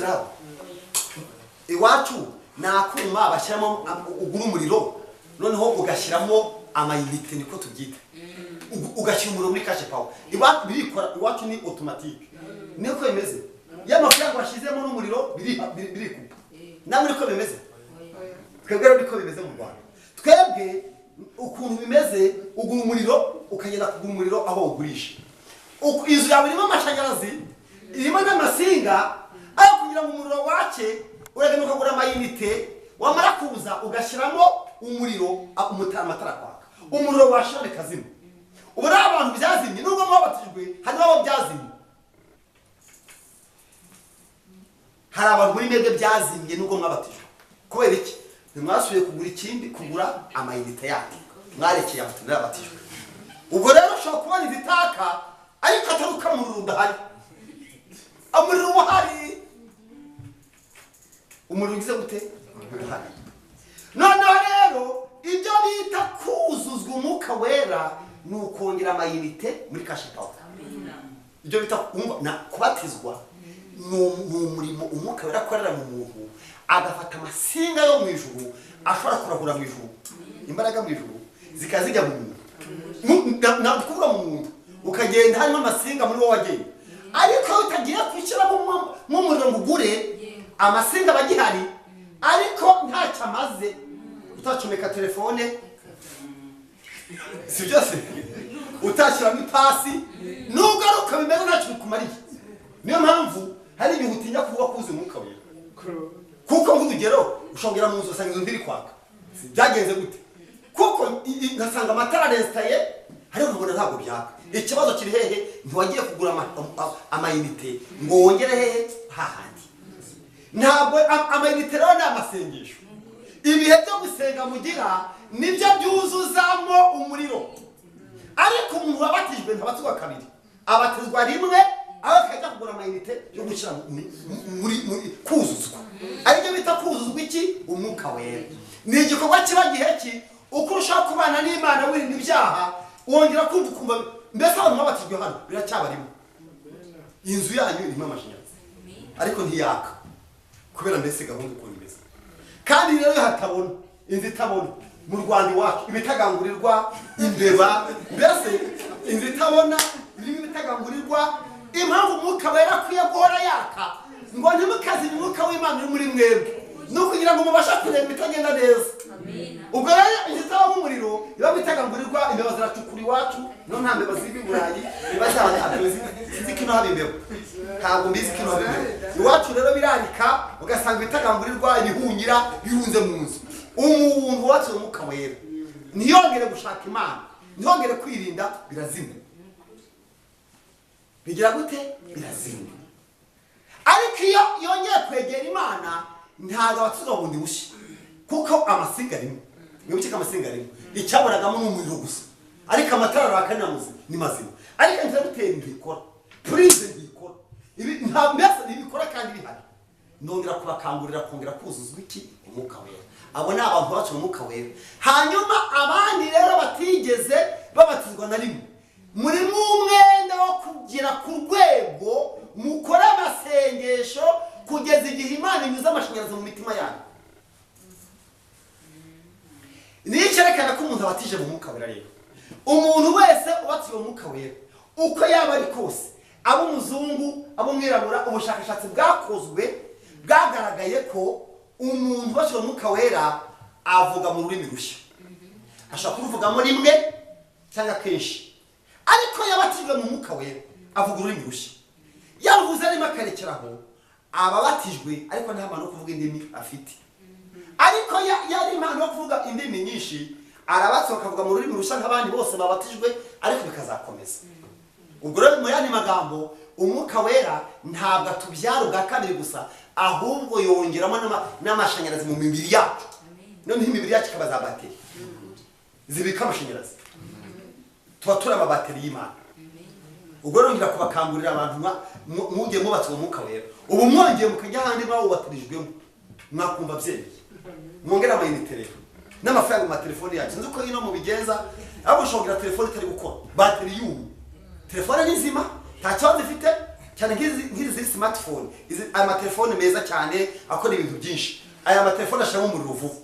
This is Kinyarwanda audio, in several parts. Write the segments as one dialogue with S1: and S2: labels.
S1: biraba iwacu nakuma bashyiramo ugura umuriro noneho ugashyiramo amayinite niko tubyita ugashyira umuriro muri cash power iwacu ni automatique niko bimeze y'amafaranga washyizemo n'umuriro birikupa namwe niko bimeze twebwe rero niko bimeze mu Rwanda twebwe ukuntu bimeze ugura umuriro ukagenda kugura umuriro aho ugurisha inzu yawe irimo amashanyarazi irimo n'amasinga aho kugira ngo umuriro wace uragenda ukagura amayinite wamara kuza ugashyiramo umuriro amatara kwaka umuriro washira bikazima ubu rero abantu byazimye nubwo mwabatijwe hari n'abo byazimye hari abantu muri mwebwe byazimye nubwo mwabatijwe kubera iki ntimwasubiye kugura ikindi kugura amayinite yandi mwarekeye abatumira abatijwe ubwo rero ushobora kubona izitaka ariko ataruka mu rundo hari umuriro uhari umuriro ugize gute uhari noneho rero ibyo bita kuzuzwa umwuka wera ni ukongera amayinite muri cash power ibyo bita kubatizwa ni umurimo umwuka wera akorera mu muntu agafata amasinga yo mu ijuru ashobora kurahura mu ijuru imbaraga mu ijuru zikazijya mu muntu ntabwo kuvuga mu muntu ukagenda harimo amasinga muri wowe agenda ariko utagiye kwishyiramo umuriro ngo ugure amasinga bagihari ariko ntacyo amaze utacomeka telefone si byose utashyiramo ipasi nugaruka bimeze ntacyo bikumariye niyo mpamvu hari ibintu utinya kuvuga kuzi umwuka wera kuko nk'urugero ushobora mu nzu usanga inzu ndiri kwaka byagenze gute kuko ngasanga amatara arestaye ariko nkabona ntabwo byaka ikibazo kiri hehe ntiwagiye kugura amayinite ngo wongere hehe hahandi ntabwo amayinite rero ni amasengesho ibihe byo gusenga mugira nibyo byuzuzamo umuriro ariko umuntu wabatijwe ntabatizwa kabiri abatizwa rimwe aho akajya kugura amayinite yo gushyira muri kuzuzwa aribyo bita kuzuzwa iki umwuka wera ni igikorwa kiba gihe ki uko ushaka kubana n'Imana wirinda ibyaha wongera kumva mbese abantu babatijwe hano biracyabarimo inzu yanyu irimo amashanyarazi ariko ntiyaka kubera mbese gahunda uko imeze kandi rero hatabona inzu itabona mu Rwanda iwacu ibitagangurirwa imbeba mbese inzu itabona birimo ibitagangurirwa impamvu umwuka wera akwiye guhora yaka ngo ntimukazi umwuka w'Imana uri muri mwebwe no kugira ngo mubashe kureba ibitagenda neza ubwo rero inzitaba umuriro iba bitagangurirwa imbeba ziracukura iwacu no nta mbeba ziri i Burayi iba z'abatadozi sinzi kino haba imbeba ntabwo mbizi kino haba imbeba iwacu rero birarika ugasanga ibitagangurirwa ibihunyira birunze mu nzu umuntu wacu umwuka wera ntiyongere gushaka Imana ntiyongere kwirinda birazimya bigira gute birazimya ariko iyo yongeye kwegera Imana ntabwo abatuzwa bundi bushya kuko amasinga arimo mwibukike amasinga arimo icyaboragamo n'umuriro gusa ariko amatara arakanira ni mazima ariko ngira gutera ntibikora purize ntibikora nta mbese ntibikora kandi bihari nongera kubakangurira kongera kuzuzwa iki umwuka wera abo ni abantu bacu umwuka wera hanyuma abandi rero batigeze babatizwa na rimwe muri umwenda wo kugira ku rwego mukora amasengesho kugeza igihe Imana inyuze amashanyarazi mu mitima yanyu niyo cyerekana ko umuntu abatije mu mwuka wera rero umuntu wese ubatiwe mu mwuka wera uko yaba ari kose abo umuzungu abo mwirabura ubushakashatsi bwakozwe bwagaragaye ko umuntu ubatiwe mu mwuka wera avuga mu rurimi rushya ashobora kuruvugamo rimwe cyangwa kenshi ariko yabatijwe mu mwuka wera avuga ururimi rushya yaruvuze arimo akarekeraho ababatijwe ariko nta mpano yo kuvuga indimi afite ariko yari impano yo kuvuga indimi nyinshi arabatse bakavuga mu rurimi rushya nk'abandi bose babatijwe ariko bikazakomeza ubwo rero mu yandi magambo umwuka wera ntabwo atubyara ubwa kabiri gusa ahubwo yongeramo n'amashanyarazi mu mibiri yacu noneho imibiri yacu ikaba za bateri zibika amashanyarazi tuba turi amabateri y'Imana ubwo rero ngira kubakangurira abantu mugiye mubatswe umwuka wera ubu mwongeye mukajya ahandi mwawubatirijwemo mwakumva byemeye mwongera amayinite rero n'amafaranga mu matelefoni yacu nzi ko ino mu bigenza abo ushobora telefone itari gukora bateri y'ubu telefone ni nzima nta kibazo ifite cyane nk'izi smartphone aya matelefone meza cyane akora ibintu byinshi. Aya matelefone ashaka umuriro vuba.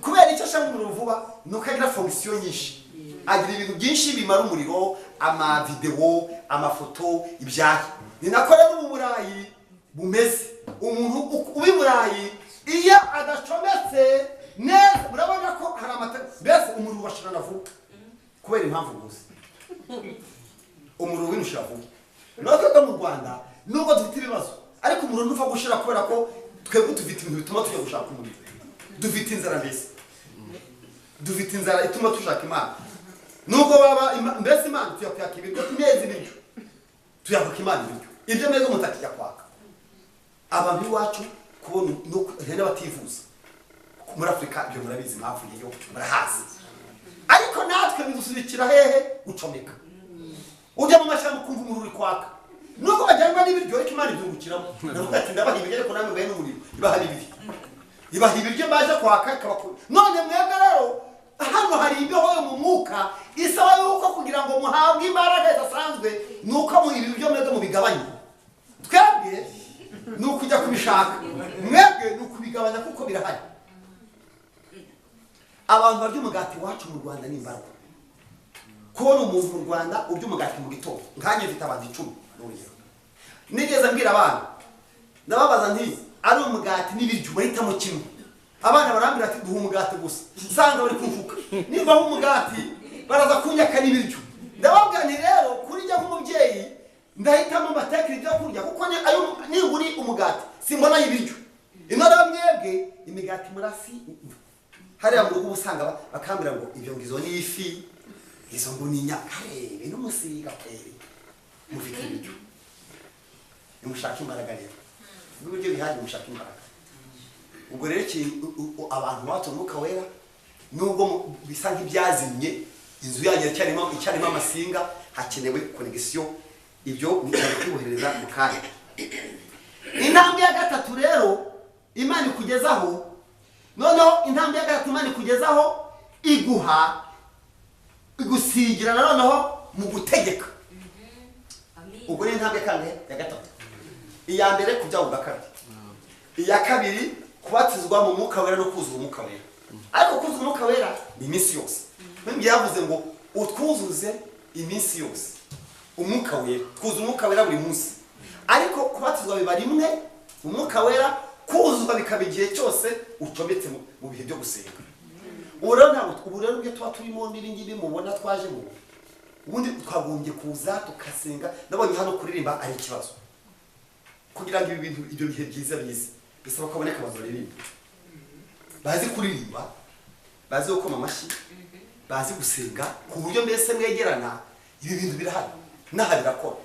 S1: Kubera icyo ashaka umuriro vuba nuko agira fonction nyinshi. Agira ibintu byinshi bimara umuriro, ama video, amafoto, ibyahi. Ni nako rero mu Burayi bumeze. Umuntu ubi Burayi iyo adacometse neza murabona ko hari mbese umuriro washirana vuba. Kubera impamvu gusa. Umuriro winushira vuba. Nako mu Rwanda nubwo dufite ibibazo ariko umuriro ntuva gushira kubera ko twebwe dufite ibintu bituma tujya gushaka umuriro. Dufite inzara mbese. Dufite inzara ituma tushaka Imana. Nubwo baba mbese Imana tuyakwaka ibiryo imezi ibiryo. Tuyakwaka Imana ibiryo. Ibyo meze mutakijya kwaka. Abantu iwacu kubona no bativuza. Muri Afrika ibyo murabizi impamvu yeyo murahazi. Ariko natwe bidusubikira hehe gucomeka. Ujya mu mashamba kumva umuriro kwaka. Nuko bajyanwa n'ibiryo ariko Imana ibyungukiramo. Navuga ati ndabaha ibiryo ko namwe mbaye n'umuriro. Ibaha ibiryo. Ibaha ibiryo baje kwaka kabakuru. None mwebwe rero hano hari imbeho yo mu mwuka isaba yuko kugira ngo muhabwe imbaraga zidasanzwe nuko mu ibiryo mwebwe mu bigabanye. Twebwe nukujya kubishaka. Mwebwe nukubigabanya kuko birahari. Abantu barya umugati wacu mu Rwanda ni imbaraga. Kubona umuntu mu Rwanda urya umugati mu gitondo nkanye mfite abantu 10 n'urugero. Nigeze mbwira abana ndababaza nti ari umugati n'ibiryo bahitamo kimwe. Abana barambira ati duha umugati gusa. Usanga bari kumvuka. Nimba umugati baraza kunyaka n'ibiryo. Ndababwira nti rero kurya nk'umubyeyi ndahitamo amatekere byo kurya kuko ayo ninguri umugati simbona y'ibiryo. Inora mwebwe imigati murasi hari mu rugo usanga bakambira ngo ibyo ngizo ni ifi izo ngo ni nyakare n'umusiga kweri mufite ibiryo. Nimushaka imbaraga rero. N'uburyo bihari mushaka imbaraga. Ubwo rero abantu bato Umwuka Wera nubwo bisa nk'ibyazimye inzu yanyu icyarimo amasinga hakenewe connection ibyo nibyohereza mu kanya. Intambwe ya gatatu rero Imana ikugezaho noneho intambwe ya gatatu Imana ikugezaho igusigira noneho mu gutegeka. Ubwo ni intambwe kandi ya gatatu. Iya mbere kujya ubakati. Iya kabiri kubatizwa mu Mwuka Wera no kuzura Umwuka Wera. Ariko kuzura Umwuka Wera ni iminsi yose. Mwembi yavuze ngo utwuzuze iminsi yose. Umwuka Wera, kuzura Umwuka Wera buri munsi. Ariko kubatizwa biba rimwe, Umwuka Wera kuzuzwa bikaba igihe cyose ucometse mu bihe byo gusenga. Ubu rero ibyo tuba turimo n'ibingibi mubona twaje mu ubundi twagombye kuza tukasenga. Nabonye hano kuririmba ari ikibazo. Kugira ngo ibyo bihe byiza bize bisaba ko aboneka bazoririmba. Bazi kuririmba, bazi gukoma amashyi, bazi gusenga ku buryo mbese mwegerana ibi bintu birahari. Naha birakora.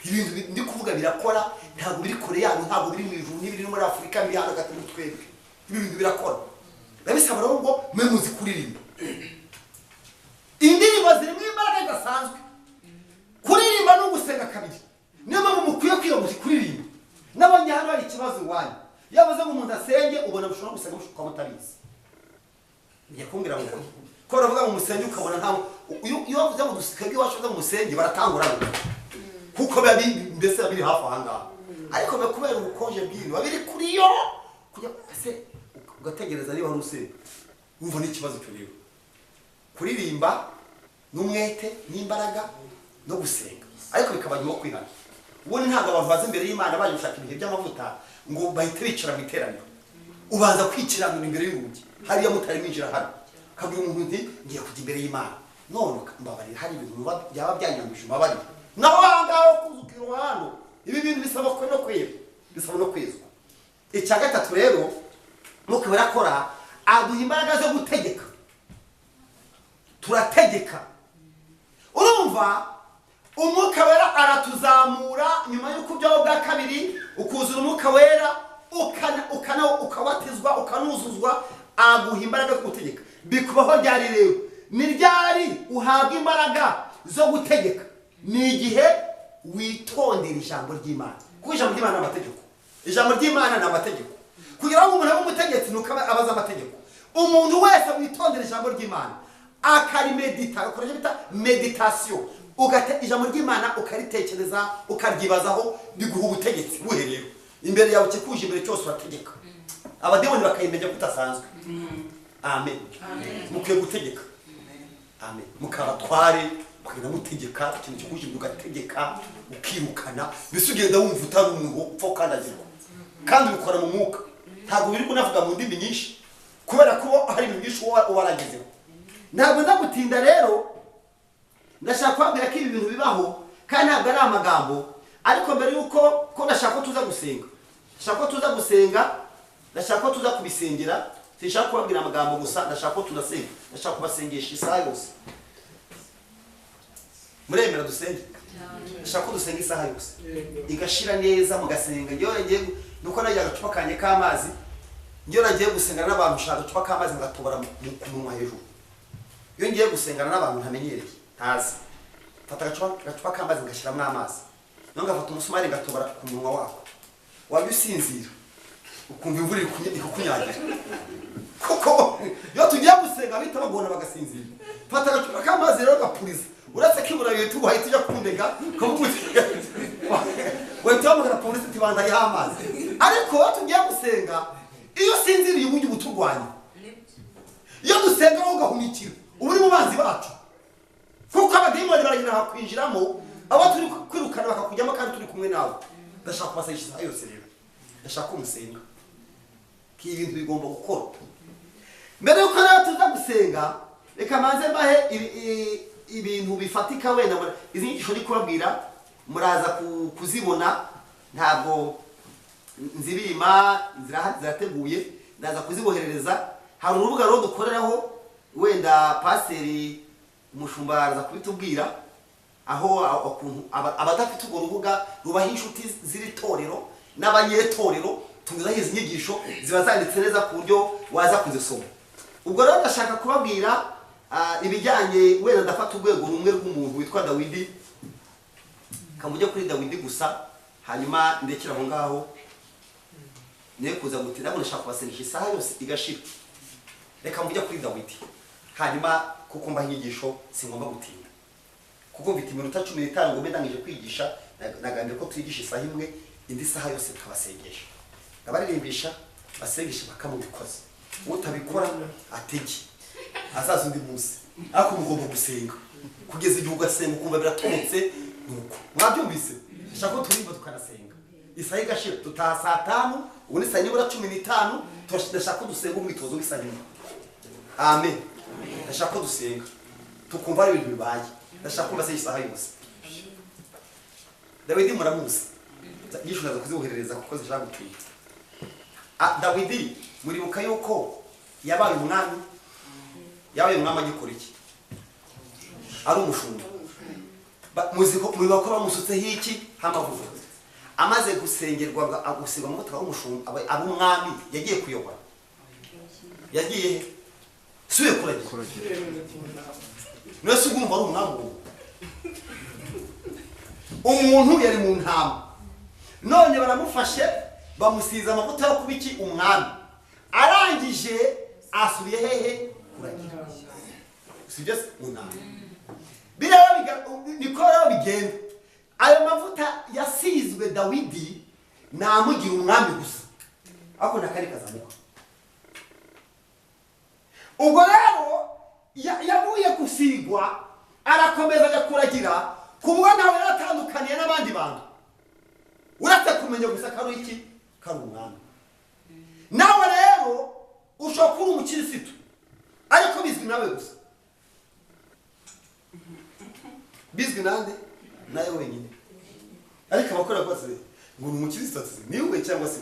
S1: Ibintu ndi kuvuga birakora ntabwo biri kure yanyu ntabwo biri mu ijuru n'ibiri muri Afrika mbi hano gatatu twebwe. Ibi bintu birakora. Babisaba rero ngo mwe muzi kuririmba. Indirimbo ziri mu imbaraga idasanzwe. Kuririmba no gusenga kabiri. Niyo mpamvu mukwiye kwiga muzi kuririmba. Nabonye hano hari ikibazo iwanyu. Yavuze ngo umuntu asenge ubona mushobora gusenga mushuka mutabizi. Ngiye kumbwira ngo ko ravuga ngo musenge ukabona nta iyo bavuze ngo dusikage washoza mu musenge baratangura kuko mbese biri hafi ahangaha. Ariko kubera ubukonje bw'ibintu babiri kuri yo kujya ase ugategereza niba hari usenge wumva n'ikibazo cyo rero. Kuririmba n'umwete n'imbaraga no gusenga ariko bikaba nyuma kwihana. Ubundi ntabwo abantu baza imbere y'Imana baje gushaka ibihe by'amavuta ngo bahite bicara mu iteraniro. Ubanza kwikiranura imbere y'urugi hariya mutari mwinjira hano kabwira umuntu nti ngiye kujya imbere y'Imana none mbabarira hari ibintu byaba byanyambije mbabarira naho hangaho kuzukira hano. Ibi bintu bisaba ko no kwera bisaba no kwezwa. Icya gatatu rero Umwuka Wera akora aduha imbaraga zo gutegeka. Turategeka. Urumva Umwuka Wera aratuzamura nyuma y'uko byaho bwa kabiri ukuzura Umwuka Wera ukabatizwa ukanuzuzwa aguha imbaraga zo gutegeka. Bikubaho ryari rero ni ryari uhabwa imbaraga zo gutegeka ni igihe witondera ijambo ry'Imana. Kuko ijambo ry'Imana n'amategeko. Ijambo ry'Imana n'amategeko. Kugira ngo umuntu abe umutegetsi nuko abaza amategeko. Umuntu wese witondera ijambo ry'Imana akarimedita akoresha bita meditation ijambo ry'Imana ukaritekereza ukaryibazaho biguha ubutegetsi buherero imbere yawe kikuje imbere cyose urategeka abademoni bakayimenya kutasanzwe amen mukwiye gutegeka amen mukabatware mukagenda mutegeka ikintu kikuje ugategeka ukirukana bise ugenda wumva utari umuntu upfa ukandagirwa kandi ubikora mu mwuka ntabwo biri kunavuga mu ndimi nyinshi kubera ko hari ibintu byinshi waragezeho ntabwo ndagutinda rero ndashaka kubabwira ko ibi bintu bibaho kandi ntabwo ari amagambo ariko mbere yuko ndashaka ko tuza gusenga ndashaka ko tuza kubisengera sinshaka kubabwira amagambo gusa ndashaka ko tunasenga ndashaka kubasengesha isaha yose muremera dusenge ndashaka ko dusenga isaha yose igashira neza mugasenga njyewe nagiye nuko nagiye agacupa kanye k'amazi njyewe nagiye gusengana n'abantu ushaka agacupa k'amazi ngatobora ku munwa hejuru iyo ngiye gusengana n'abantu ntamenyereye ntazi fata agacupa k'amazi ngashyiramo amazi none ngafata umusumari ngatobora ku munwa wako waba usinzira ukumva imvura iri kukunyagira kuko iyo tugiye gusenga bita bagona bagasinzira fata agacupa k'amazi rero gapuriza uretse ko ibura yetu wahita ujya kundega kavuga wahita wamagana polisi tibanda y'amazi ariko iyo tugiye gusenga iyo usinziriye uburyo buturwanya iyo dusenga wowe ugahumikira uba uri mu banzi bacu kuko abadimoni baragenda kwinjiramo abo turi kwirukana bakakujyamo kandi turi kumwe nawe ndashaka kubasengesha isaha yose rero ndashaka umusenga ko ibintu bigomba gukora mbere yuko nawe tuza gusenga reka manze mbahe ibintu bifatika wenda izi nyigisho ndi kubabwira muraza kuzibona ntabwo nzibima zirateguye ndaza kuziboherereza hari urubuga rero dukoreraho wenda paseri umushumba araza kubitubwira aho abadafite urwo rubuga rubaho inshuti ziri torero n'abanyetorero tuzaho izi nyigisho ziba zanditse neza ku buryo waza kuzisoma ubwo rero ndashaka kubabwira ibijyanye wenda ndafata urwego rumwe rw'umuntu witwa Dawidi kamujya kuri Dawidi gusa hanyuma ndekera aho ngaho niye kuza gutinda ngo ndashaka kubasengesha isaha yose igashira reka mujya kuri Dawidi hanyuma kuko mbaho inyigisho singomba gutinda kuko mfite iminota 15 ngo mbe ndangije kwigisha nagambye ko twigisha isaha imwe indi saha yose tukabasengesha abaririmbisha basengesha bakamubikoza utabikora atege azaza undi munsi ariko mugomba gusenga kugeza igihe ugasenga ukumva biratometse nuko mwabyumvise ndashaka ko turimba tukanasenga isaha igashira tutaha saa 5 ubu ni saa 15 ndashaka ko dusenga umwitozo w'isaha imwe amen ndashaka ko dusenga tukumva ibintu bibaye ndashaka kumva se isaha yose Dawidi muramuzi yishunaza kuziboherereza kuko zishaka gutwika Dawidi muribuka yuko yabaye umwami agikora iki ari umushumba muziko muri bakora bamusutseho iki hamavuga amaze gusengerwa agusigwa mu mutwe w'umushumba aba umwami yagiye kuyobora yagiye suye kuragira nese ugumva ari umwami umuntu yari mu ntama none baramufashe bamusiza amavuta yo kubiki umwami arangije asubiye hehe kuragira sibyo unama biraba nikora bigenda ayo mavuta yasizwe Dawidi namugira umwami gusa ako nakari kazamuka ubwo rero yavuye gusigwa arakomeza agakuragira kubwo nawe yaratandukaniye n'abandi bantu uretse kumenya gusa kari iki kari umwami nawe rero ushobora kuba umukirisitu ariko bizwi nawe gusa bizwi nande nawe wenyine ariko abakora rwose ngo ni umukirisitu niwe cyangwa se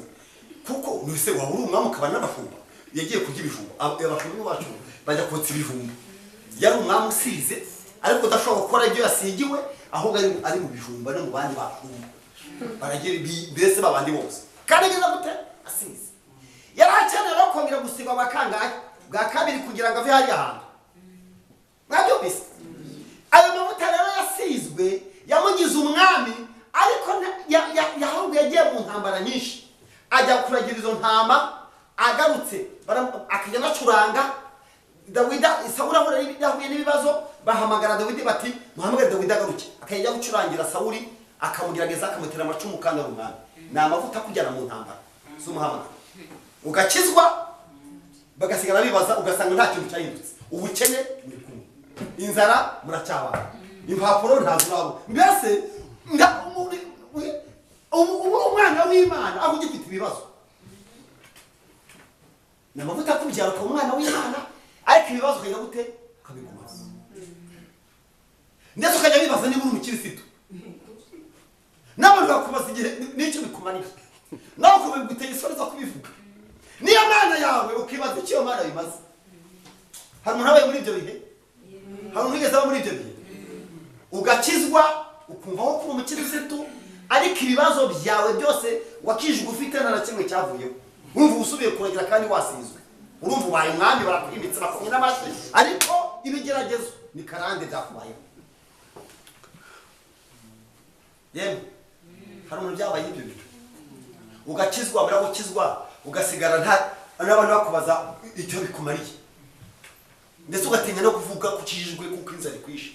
S1: kuko nuse waba uri umwami ukaba n'abashumba yagiye kurya ibijumba abashumba bacu bajya kotsa ibijumba yari umwami usize ariko udashobora gukora ibyo yasigiwe ahubwo ari mu bijumba no mu bandi bashumba baragira mbese babandi bose kandi neza gute asize yari akenera kongera gusigwa bakangaye bwa kabiri kugira ngo ave hariya hantu mwabyumvise ayo mavuta rero yasizwe yamugize umwami ariko yahubwo yagiye mu ntambara nyinshi ajya kuragira izo ntama agarutse akajya anacuranga Dawidi Sawuli ahora yahuye n'ibibazo bahamagara Dawidi bati muhamagare Dawidi agaruke akajya gucurangira Sawuli akamugerageza akamutera amacumu kandi umwami ni amavuta kujyana mu ntambara z'umuhamagaro ugakizwa bagasigara bibaza ugasanga nta kintu cyahindutse ubukene muri kumwe inzara muracyabana impapuro ntazurabo mbese umwana w'Imana aho ugifite ibibazo ni amavuta kubyara ko umwana w'Imana ariko ibibazo kajya gute kabigumaza ndetse ukajya bibaza niba uri umukirisitu n'abantu bakubaza igihe n'icyo bikumanira nawe kubiguteye isoni zo kubivuga niyo mana yawe ukibaza icyo mana bimaze hari umuntu abaye muri ibyo bihe hari umuntu wigeze aba muri ibyo bihe ugakizwa ukumva ko uri umukirisitu ariko ibibazo byawe byose wakijwe ufite nta na kimwe cyavuyeho urumva usubiye kuragira kandi wasizwe urumva ubaye umwami barakwimitse bakomye n'amashyi ariko ibigeragezo ni karande byakubayeho yemwe hari umuntu byabaye ibyo bintu ugakizwa wamara gukizwa ugasigara n'abantu bakubaza icyo bikumariye ndetse ugatinya no kuvuga kukijijwe kuko inzara ikwishe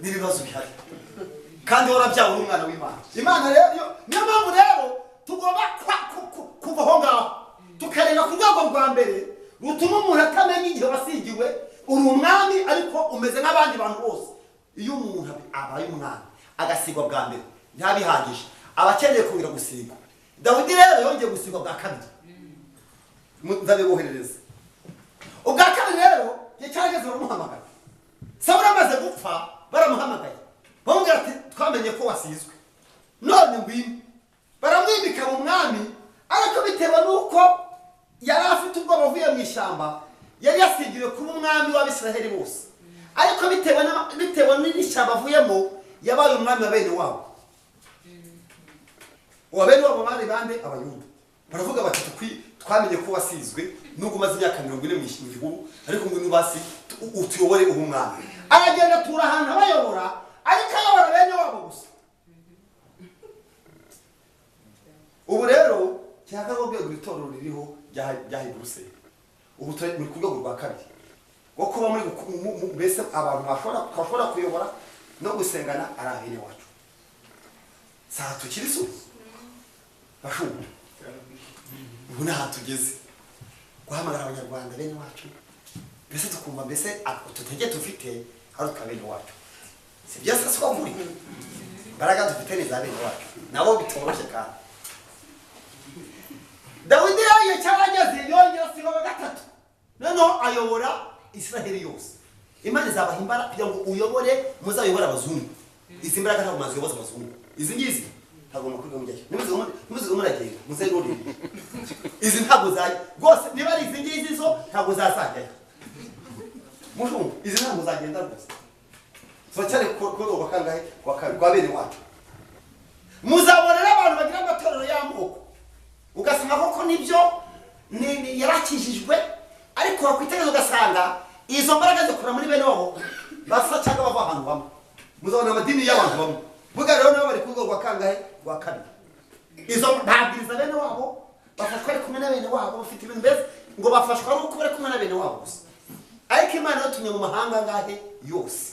S1: n'ibibazo bihari kandi warabyawe uri umwana w'Imana Imana rero niyo mpamvu rero tugomba kuva aho ngaho tukareba ku rwego rwa mbere rutuma umuntu atamenya igihe wasigiwe uri umwami ariko umeze nk'abandi bantu bose iyo umuntu abaye umwami agasigwa bwa mbere ntabihagije aba akeneye kongera gusigwa Dawidi rero yongeye gusigwa bwa kabiri ndabiboherereza ubwa kabiri rero cyarageze baramuhamagara Sawuli amaze gupfa baramuhamagaye bamubwira ati twamenye ko wasizwe none ngwino baramwimika mu mwami ariko bitewe n'uko yari afite ubwoba avuye mu ishyamba yari yasigiwe kuba umwami w'Abisiraheli bose ariko bitewe n'ishyamba avuyemo yabaye umwami wa bene wabo bene wabo bari bande Abayuda baravuga bati twamenye ko wasizwe nubwo umaze imyaka 40 mu gihugu ariko ngo nubasi utuyobore ubu umwami aragenda atura ahantu abayobora ariko ayobora bene wabo gusa ubu rero cyangwa urwego rw'itorero ririho ryahi Buruseli ubu turi muri kurwego rwa kabiri wo kuba muri mbese abantu bashobora kuyobora no gusengana ari abene wacu saa tukiri so bashubu ubu naha tugeze guhamagara abanyarwanda bene wacu mbese tukumva mbese tutege tufite hari ukabene wacu si byose siko muri baraga dufite neza bene wacu nabo bitoroshye kandi Dawidi yaje cyarageze yongera sigo gatatu noneho ayobora Isiraheli yose Imana izabahimbara kugira ngo uyobore muzayobora abazungu izi mbaraga ntabwo maziyoboza abazungu izi ngizi ntabwo makuru mujyayo nimuze muragenda muzeruri izi ntabwo zaje rwose niba ari izi ngizi zo ntabwo zazajyayo mushumba izi ntabwo zagenda rwose turacyari ko bakangahe kwa bene wacu muzabonera abantu bagira amatorero y'amoko ugasanga koko nibyo yarakijijwe ariko wakwitegereza ugasanga izo mbaraga zikora muri bene wabo basa cyangwa bava ahantu bamwe muzabona amadini y'abantu bamwe buga rero nabo bari ku rwego rwa kangahe rwa kabiri izo babwiriza bene wabo bafashwa ari kumwe na bene wabo bafite ibintu mbese ngo bafashwa ari uko bari kumwe na bene wabo gusa ariko Imana yatumye mu mahanga ngahe yose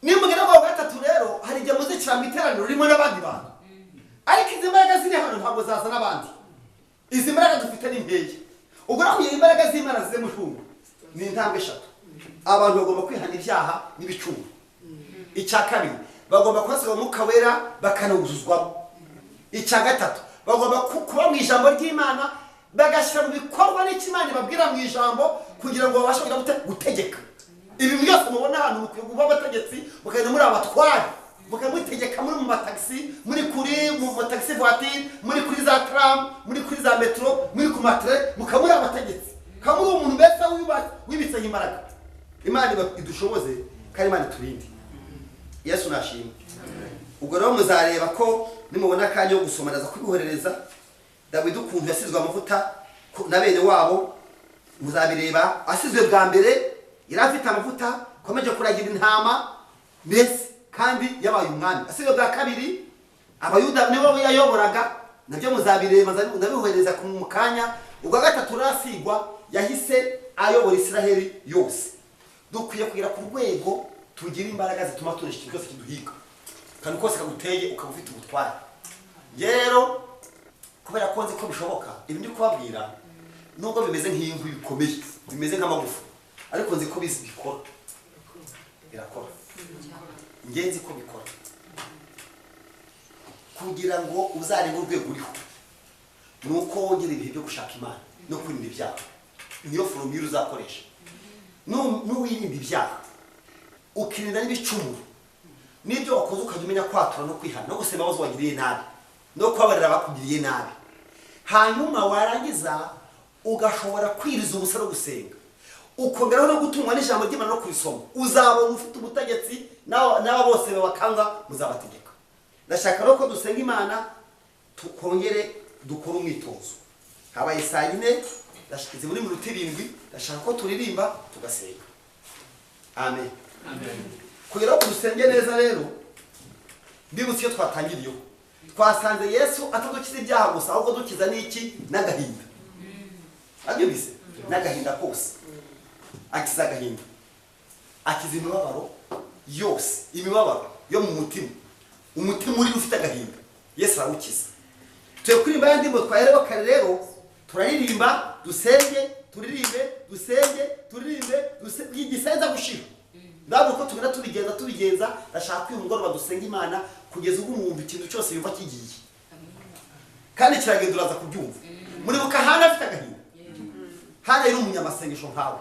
S1: nimugera kwa gatatu rero hari igihe muzikira mu iteraniro ririmo n'abandi bantu ariko izi mbaraga ziri hano ntabwo zaza n'abandi izi mbaraga dufite ni nkeye ubwo nakuye imbaraga z'Imana zize mushumba ni intambwe 3 abantu bagomba kwihana ibyaha n'ibicumuro icya kabiri bagomba kwasiga umwuka wera bakanawuzuzwamo icya gatatu bagomba kuba mu ijambo ry'Imana bagashyira mu bikorwa n'ikimana babwira mu ijambo kugira ngo babashe gutegeka ibi byose mubona hano mukwiye kuba abategetsi mukagenda muri abatwari mukamutegeka muri mu mataxi muri kuri mu taxi voiture muri kuri za tram muri kuri za metro muri ku matre mukamuri abategetsi kamuri umuntu mbese wibitse imbaraga Imana idushoboze kandi Imana turinde Yesu nashimwe ubwo rero muzareba ko nimubona kanya yo gusomanaza kwiboherereza Dawidi ukuntu yasizwe amavuta na bene wabo muzabireba asizwe bwa mbere irafite amavuta komeje kuragira intama mbese kandi yabaye umwami asizwe bwa kabiri Abayuda nibo yayoboraga nabyo muzabireba ndabihohereza ku mukanya ubwa gatatu rasigwa yahise ayobora Isiraheli yose. Dukwiye kugira ku rwego tugira imbaraga zituma tunesha cyose kiduhiga kandi kose kaguteye ukaba ufite ubutware. Rero kubera ko nzi ko bishoboka ibi ndi kubabwira nubwo bimeze nk'inkwi bikomeye bimeze nk'amagufa ariko nzi ko bikora birakora. Ngenzi ko bikora kugira ngo uzarenge urwego uriho nuko wongera ibihe byo gushaka Imana no kwirinda ibyaha. Niyo formule uzakoresha n'uwirinda ibyaha ukirinda n'ibicumuro n'ibyo wakoze ukajya umenya kwatura no kwihana no gusema abazo wagiriye nabi no kubabarira abakugiriye nabi. Hanyuma warangiza ugashobora kwiriza ubusa no gusenga ukongeraho no gutungwa n'ijambo ry'Imana no kurisoma. Uzabona ufite ubutegetsi n'aba bose babakanga muzabategeka. Ndashaka rero ko dusenga Imana tukongere dukora umwitozo. Habaye saa 4 ndashikize muri minota 7 ndashaka ko turirimba tugasenga. Amen. Amen. Kugira ngo dusenge neza rero mbibutse iyo twatangiriye twasanze Yesu atadukiza ibyaha gusa ahubwo dukiza n'iki n'agahinda. Abyumvise n'agahinda kose akiza agahinda akiza imibabaro yose imibabaro yo mu mutima umutima uri ufite agahinda Yesu arawukiza. Tuye kuririmba yandi ngo twahereho kare rero turaririmba dusenge turirimbe dusenge turirimbe igisenza gushira ndabwo ko tugenda tubigenza. Ndashaka uyu mugoroba dusenga Imana kugeza ubwo umuntu ikintu cyose yumva kigiye kandi kiragenda uraza kubyumva. Muri bukahana afite agahinda hana yari umunyamasengesho nkawe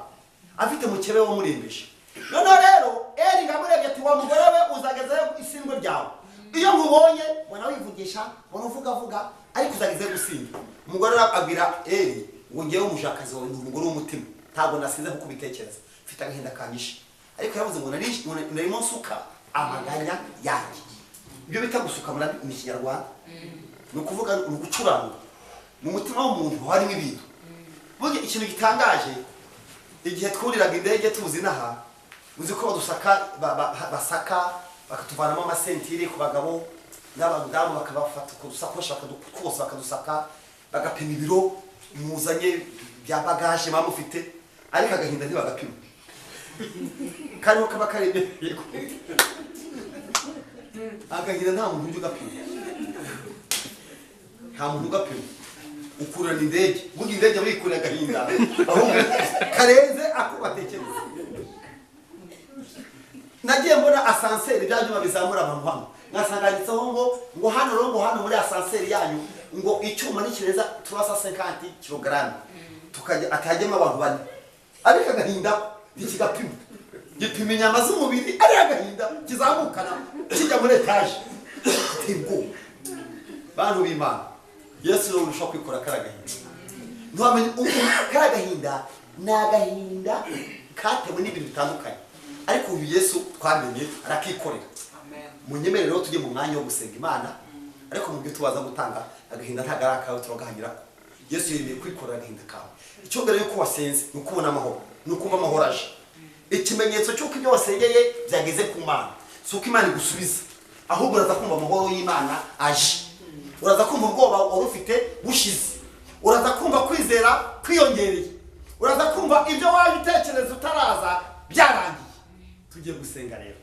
S1: afite mukebe wo murembesha. None rero Eli ngamurebye ati wa mugore we uzagezeho isindwe ryawe. Iyo nkubonye mwana wivugisha mwana uvuga ariko uzagezeho gusinda. Umugore abwira Eli ngo ngewe umushakazi wawe umugore w'umutima ntabwo nasinze kuko bitekereza mfite agahinda kanyishe. Ariko yavuze ngo narimo nsuka amaganya yanjye. Ibyo bita gusuka mu Kinyarwanda ni ukuvuga ni ugucuranga mu mutima w'umuntu harimo ibintu. Burya ikintu gitangaje igihe twuriraga indege tuzi naha uzi ko basaka bakatuvanamo amasentire ku bagabo n'abadamu bakabafata ku dusakoshi bakadukose bakadusaka bagapima ibiro muzanye bya bagage bamufite ariko agahinda ntibagapima kandi ukaba karemereye agahinda nta muntu ujya ugapima nta muntu ugapima. Ukurana indege burya indege wikurira agahinda ahubwo karenze ako batekereza. Nagiye mbona asanseri byanyuma bizamura abantu hano ngasanganyitseho ngo hano muri asanseri yanyu ngo icyuma nikireza 350 kg tukajya atajyemo abantu bane ariko agahinda ntikigapima gipima inyama z'umubiri ari agahinda kizamukana kijya muri etage tingo bantu b'Imana. Yesu rero ushobora kwikora karagahinda ntuamenye karagahinda n'agahinda katewe n'ibintu bitandukanye ariko uyu Yesu twamenye arakikorera. Munyemere rero tujye mu mwanya wo gusenga Imana ariko mu byo tubaza gutanga agahinda ntagarakawe turagahanyira. Yesu yemeye kwikorera agahinda kawe. Icyo mbere yuko wasenze nukubona amahoro nukumva amahoro aje. Ikimenyetso cy'uko ibyo wasengeye byageze ku Mana suko Imana igusubiza ahubwo uraza kumva amahoro y'Imana aje. Uraza kumva ubwoba wari ufite bushize. Uraza kumva kwizera kwiyongereye. Uraza kumva ibyo waje utekereza utaraza byarangiye. Tugiye gusenga rero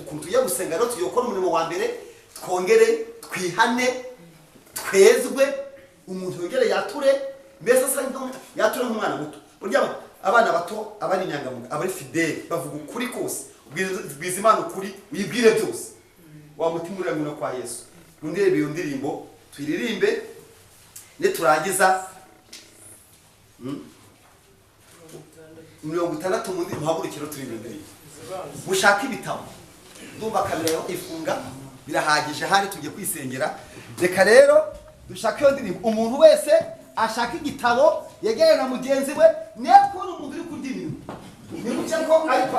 S1: tugiye gusenga rero tugiye gukora umurimo wa mbere twongere twihane twezwe umuntu yongere yature mbese asa yature nk'umwana muto. Burya abana bato abari inyangamuga abari fidele bavuga ukuri kose ubwiza Imana ukuri uyibwire byose wa mutima uranguna kwa Yesu. Nundebe iyo ndirimbo tuyiririmbe neturangiza 60 mundi muhagurukiro turirimbe ndirimbo. Mushaka ibitabo ndumva kamera yo ifunga birahagije hari tugiye kwisengera. Reka rero dushaka iyo ndirimbo umuntu wese ashaka igitabo yegereye na mugenzi we nekora umuntu uri kubyinira ni mucye ko ariko